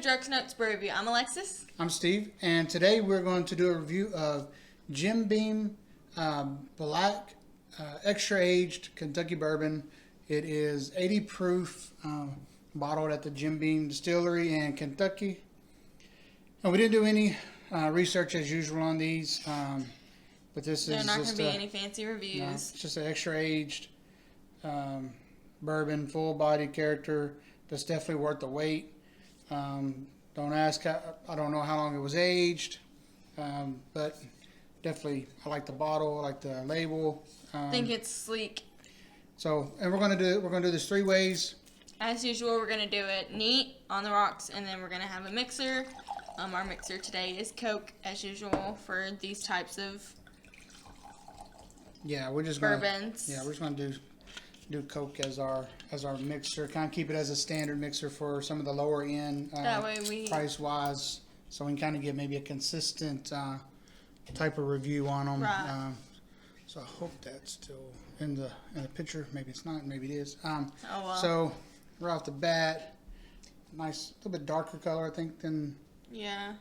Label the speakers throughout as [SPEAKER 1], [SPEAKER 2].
[SPEAKER 1] to Droke's Notes Brew Review. I'm Alexis.
[SPEAKER 2] I'm Steve, and today we're going to do a review of Jim Beam Black Extra Aged Kentucky Bourbon. It is 80 proof, bottled at the Jim Beam Distillery in Kentucky. And we didn't do any research as usual on these, but this
[SPEAKER 1] There are
[SPEAKER 2] is
[SPEAKER 1] not
[SPEAKER 2] just
[SPEAKER 1] going to be any fancy reviews.
[SPEAKER 2] No, it's just an extra aged bourbon, full body character. That's definitely worth the wait. Don't ask, I don't know how long it was aged, but definitely I like the bottle, I like the label.
[SPEAKER 1] I think it's sleek.
[SPEAKER 2] So, and we're gonna do this 3 ways.
[SPEAKER 1] As usual, we're going to do it neat, on the rocks, and then we're going to have a mixer. Our mixer today is Coke, as usual, for these types of
[SPEAKER 2] we're just
[SPEAKER 1] bourbons.
[SPEAKER 2] We're just gonna do Coke as our mixer. Kind of keep it as a standard mixer for some of the lower end,
[SPEAKER 1] that way
[SPEAKER 2] price wise, so we can kind of get maybe a consistent type of review on them.
[SPEAKER 1] Right.
[SPEAKER 2] So I hope that's still in the picture. Maybe it's not. Maybe it is.
[SPEAKER 1] Oh well.
[SPEAKER 2] So right off the bat, nice, a little bit darker color, I think, than.
[SPEAKER 1] Yeah.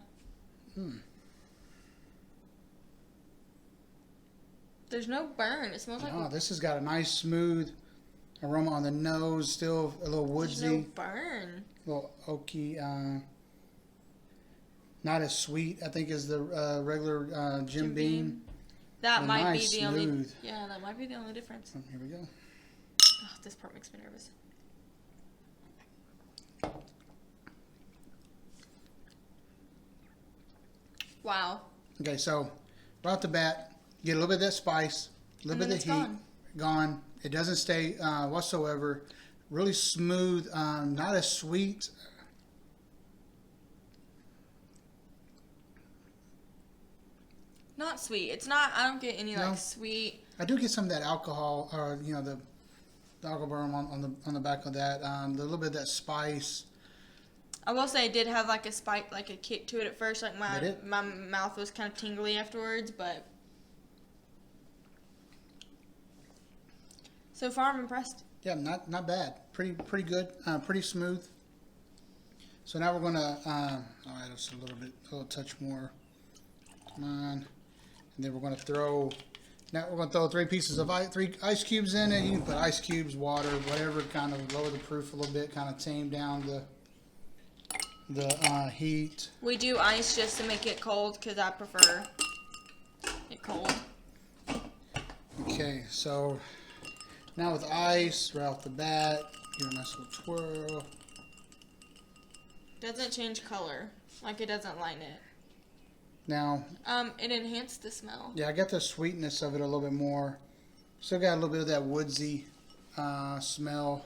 [SPEAKER 1] There's no burn. It smells like.
[SPEAKER 2] Oh, this has got a nice smooth aroma on the nose. Still a little woodsy.
[SPEAKER 1] There's no burn.
[SPEAKER 2] A little oaky. Not as sweet, I think, as the regular Jim Beam.
[SPEAKER 1] That might
[SPEAKER 2] nice,
[SPEAKER 1] be the only.
[SPEAKER 2] smooth.
[SPEAKER 1] Yeah, that might be the only difference.
[SPEAKER 2] Oh, here we go.
[SPEAKER 1] Oh, this part makes me nervous. Wow.
[SPEAKER 2] Okay, so right off the bat, get a little bit of that spice, a little bit of the heat. Gone. It doesn't stay whatsoever. Really smooth, not as sweet.
[SPEAKER 1] Not sweet. It's not. I don't get any like sweet.
[SPEAKER 2] I do get some of that alcohol, or the alcohol burn on the back of that. A little bit of that spice.
[SPEAKER 1] I will say it did have like a spike, like a kick to it at first. Like my mouth was kind of tingly afterwards, but so far I'm impressed.
[SPEAKER 2] Yeah, not bad. Pretty good. Pretty smooth. So now we're gonna add just a little touch more. Come on, and then we're gonna throw. Now we're gonna throw 3 pieces of 3 ice cubes in it. You can put ice cubes, water, whatever, kind of lower the proof a little bit, kind of tame down the heat.
[SPEAKER 1] We do ice just to make it cold because I prefer it cold.
[SPEAKER 2] Okay, so now with ice right off the bat, give it a nice little twirl.
[SPEAKER 1] Doesn't change color, like it doesn't lighten it.
[SPEAKER 2] Now,
[SPEAKER 1] it enhanced the smell.
[SPEAKER 2] Yeah, I got the sweetness of it a little bit more. Still got a little bit of that woodsy smell.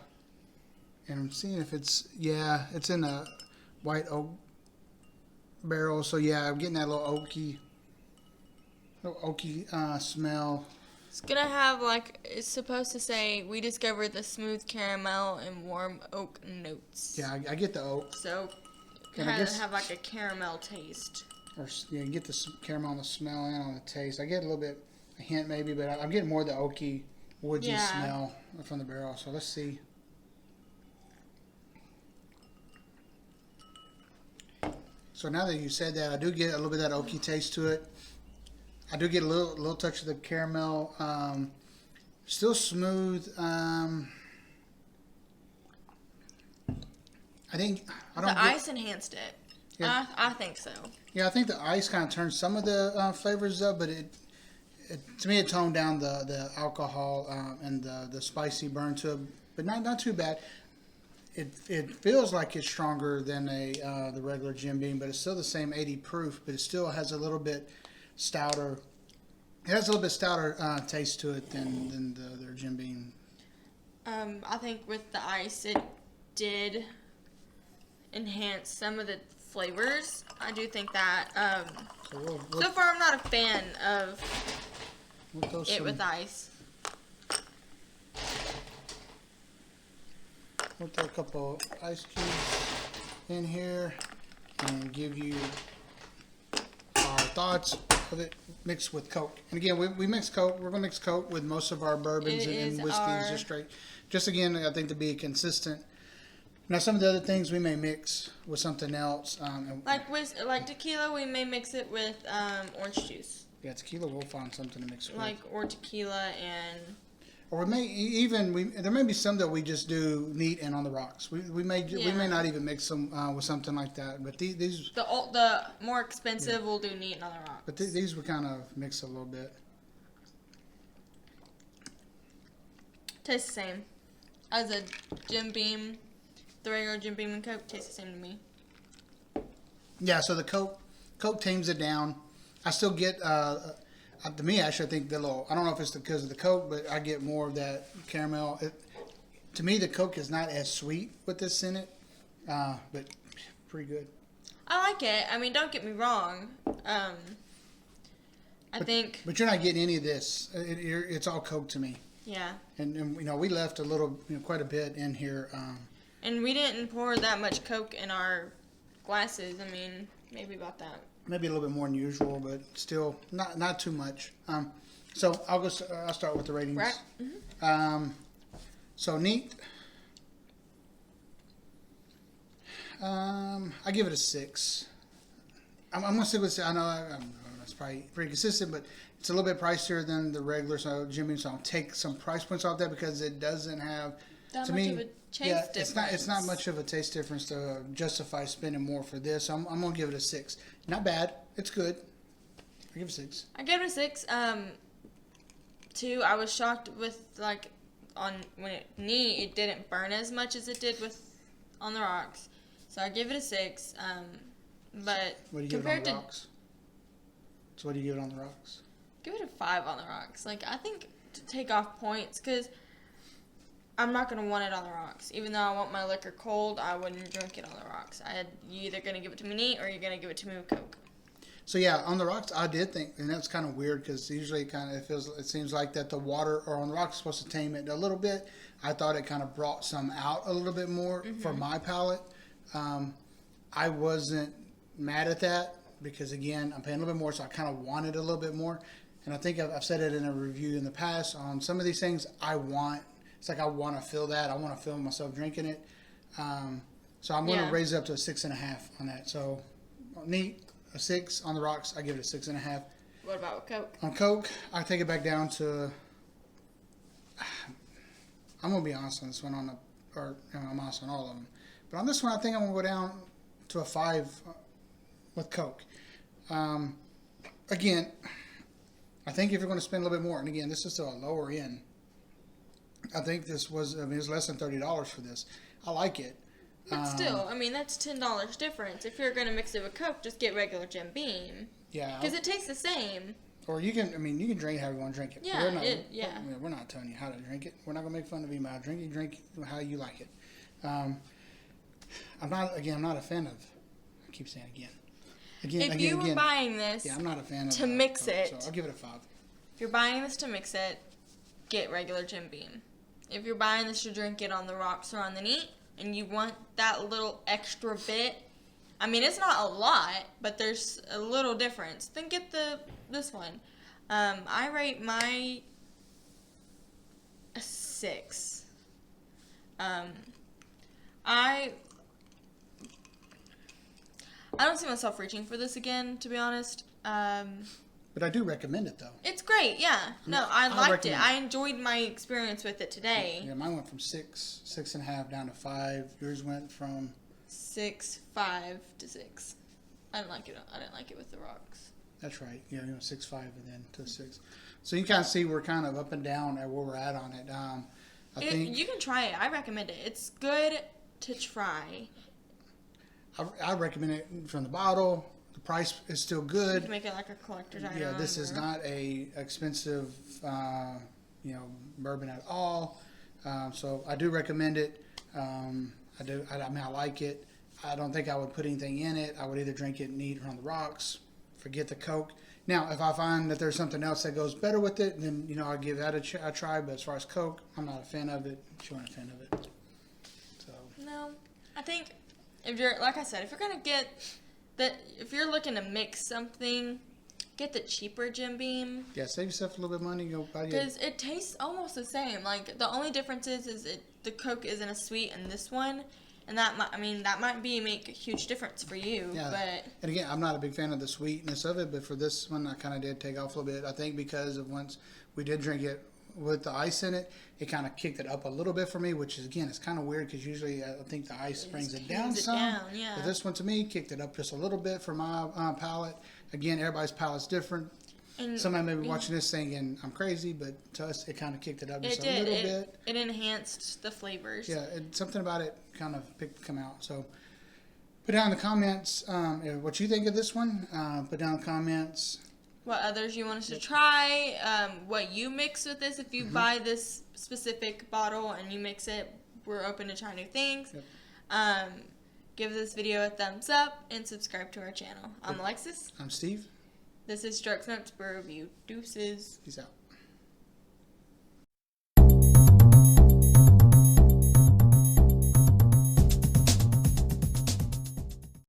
[SPEAKER 2] And I'm seeing if it's in a white oak barrel. So yeah, I'm getting that little oaky smell.
[SPEAKER 1] It's gonna have it's supposed to say, we discovered the smooth caramel and warm oak notes.
[SPEAKER 2] Yeah, I get the oak.
[SPEAKER 1] So it kind of have like a caramel taste.
[SPEAKER 2] Or you get the caramel on the smell and on the taste. I get a hint maybe, but I'm getting more of the oaky, woodsy smell from the barrel. So let's see. So now that you said that, I do get a little bit of that oaky taste to it. I do get a little touch of the caramel. Still smooth. The
[SPEAKER 1] ice enhanced it. Yeah. I think so.
[SPEAKER 2] Yeah, I think the ice kind of turns some of the flavors up, but to me it toned down the alcohol and the spicy burn to it, but not too bad. It feels like it's stronger than the regular Jim Beam, but it's still the same 80 proof, but it still has a little bit stouter. It has a little bit stouter taste to it than their Jim Beam.
[SPEAKER 1] I think with the ice, it did enhance some of the flavors. I do think that. So far, I'm not a fan of it with ice.
[SPEAKER 2] We'll throw a couple ice cubes in here and give you our thoughts of it mixed with Coke. And again, we mix Coke. We're going to mix Coke with most of our bourbons and whiskeys just straight. Just again, I think to be consistent Now, some of the other things we may mix with something else.
[SPEAKER 1] Like tequila, we may mix it with orange juice.
[SPEAKER 2] Yeah, tequila, we'll find something to mix with.
[SPEAKER 1] Or tequila and...
[SPEAKER 2] Or we may there may be some that we just do neat and on the rocks. We may not even mix them with something like that. But these
[SPEAKER 1] the more expensive we'll do neat and on the rocks.
[SPEAKER 2] But these we kind of mix a little bit.
[SPEAKER 1] Tastes the same as a Jim Beam. The regular Jim Beam and Coke tastes the same to me.
[SPEAKER 2] Yeah, so the Coke tames it down. I still get, to me, actually, I think the little, I don't know if it's because of the Coke, but I get more of that caramel. To me, the Coke is not as sweet with this in it, but pretty good.
[SPEAKER 1] I like it. I mean, don't get me wrong. But
[SPEAKER 2] you're not getting any of this. It's all Coke to me.
[SPEAKER 1] Yeah.
[SPEAKER 2] And we left a little, quite a bit in here.
[SPEAKER 1] And we didn't pour that much Coke in our glasses. I mean, maybe about that.
[SPEAKER 2] Maybe a little bit more than usual, but still not too much. So I'll start with the ratings.
[SPEAKER 1] Right. Mm-hmm.
[SPEAKER 2] So neat. I give it a 6. I'm gonna stick with. I know that's probably pretty consistent, but it's a little bit pricier than the regular. So Jimmy, so I'll take some price points off that because it doesn't have.
[SPEAKER 1] That
[SPEAKER 2] to
[SPEAKER 1] much
[SPEAKER 2] me,
[SPEAKER 1] of a taste difference.
[SPEAKER 2] It's not much of a taste difference to justify spending more for this. I'm gonna give it a 6. Not bad. It's good. I give it a 6.
[SPEAKER 1] I give it a 6. 2. I was shocked with when it didn't burn as much as it did with on the rocks. So I give it a 6. But
[SPEAKER 2] what do you give it on the rocks? So what do you give it on the rocks?
[SPEAKER 1] Give it a 5 on the rocks. I think to take off points because I'm not going to want it on the rocks. Even though I want my liquor cold, I wouldn't drink it on the rocks. You either going to give it to me neat or you're going to give it to me with Coke.
[SPEAKER 2] So yeah, on the rocks, I did think, and that's kind of weird because usually it seems like that the water or on the rocks is supposed to tame it a little bit. I thought it kind of brought some out a little bit more for my palate. I wasn't mad at that because again, I'm paying a little bit more, so I kind of wanted a little bit more. And I think I've said it in a review in the past on some of these things. It's like I want to feel that. I want to feel myself drinking it. So I'm going to raise it up to a 6.5 on that. So neat, a 6 on the rocks. I give it a 6.5.
[SPEAKER 1] What about with Coke?
[SPEAKER 2] On Coke, I take it back down to. I'm going to be honest on this one. I'm honest on all of them. But on this one, I think I'm going to go down to a 5 with Coke. Again, I think if you're going to spend a little bit more, and again, this is still a lower end. I think this was, it's less than $30 for this. I like it.
[SPEAKER 1] But still, that's $10 difference. If you're going to mix it with Coke, just get regular Jim Beam.
[SPEAKER 2] Yeah.
[SPEAKER 1] Because it tastes the same.
[SPEAKER 2] Or you can drink how you want to drink it.
[SPEAKER 1] Yeah,
[SPEAKER 2] we're not telling you how to drink it. We're not going to make fun of you about drinking. Drink how you like it. I'm not a fan of, I keep saying again.
[SPEAKER 1] If you were buying this
[SPEAKER 2] I'm not a fan
[SPEAKER 1] to mix
[SPEAKER 2] Coke,
[SPEAKER 1] it.
[SPEAKER 2] So I'll give it a 5.
[SPEAKER 1] If you're buying this to mix it, get regular Jim Beam. If you're buying this to drink it on the rocks or on the neat, and you want that little extra bit, it's not a lot, but there's a little difference, then get this one. I rate my a 6. I don't see myself reaching for this again, to be honest.
[SPEAKER 2] But I do recommend it, though.
[SPEAKER 1] It's great, yeah. No, I liked it. I enjoyed my experience with it today.
[SPEAKER 2] Yeah, mine went from 6.5 down to 5. Yours went from
[SPEAKER 1] 6, 5 to 6. I didn't like it with the rocks.
[SPEAKER 2] That's right. Yeah, 6.5 and then to 6. So you kind of see we're kind of up and down at where we're at on it. I think
[SPEAKER 1] you can try it. I recommend it. It's good to try.
[SPEAKER 2] I recommend it from the bottle. The price is still good.
[SPEAKER 1] You can make it like a collector's item.
[SPEAKER 2] Yeah, this is not a expensive, bourbon at all. So I do recommend it. I like it. I don't think I would put anything in it. I would either drink it neat or on the rocks. Forget the Coke. Now, if I find that there's something else that goes better with it, then I'll give that a try. But as far as Coke, I'm not a fan of it. She wasn't a fan of it. So
[SPEAKER 1] no, I think if you're if you're looking to mix something, get the cheaper Jim Beam.
[SPEAKER 2] Yeah, save yourself a little bit of money. Go buy
[SPEAKER 1] because it tastes almost the same. Like the only difference is the Coke isn't as sweet in this one, And that might make a huge difference for you.
[SPEAKER 2] Yeah.
[SPEAKER 1] But
[SPEAKER 2] And again, I'm not a big fan of the sweetness of it, but for this one, I kind of did take off a little bit. I think because of once we did drink it with the ice in it, it kind of kicked it up a little bit for me, which is, again, it's kind of weird because usually I think the ice brings it down some.
[SPEAKER 1] Yeah.
[SPEAKER 2] But this one, to me, kicked it up just a little bit for my palate. Again, everybody's palate's different.
[SPEAKER 1] And
[SPEAKER 2] Somebody may be watching this thinking I'm crazy, but to us, it kind of kicked it up just a little bit.
[SPEAKER 1] It enhanced the flavors.
[SPEAKER 2] Yeah, something about it kind of come out. So put down in the comments what you think of this one. Put down in the comments
[SPEAKER 1] what others you want us to try, what you mix with this. If you buy this specific bottle and you mix it, we're open to try new things.
[SPEAKER 2] Yep.
[SPEAKER 1] Give this video a thumbs up and subscribe to our channel. I'm Alexis.
[SPEAKER 2] I'm Steve.
[SPEAKER 1] This is Droke's Notes Brew Review. Deuces.
[SPEAKER 2] Peace out.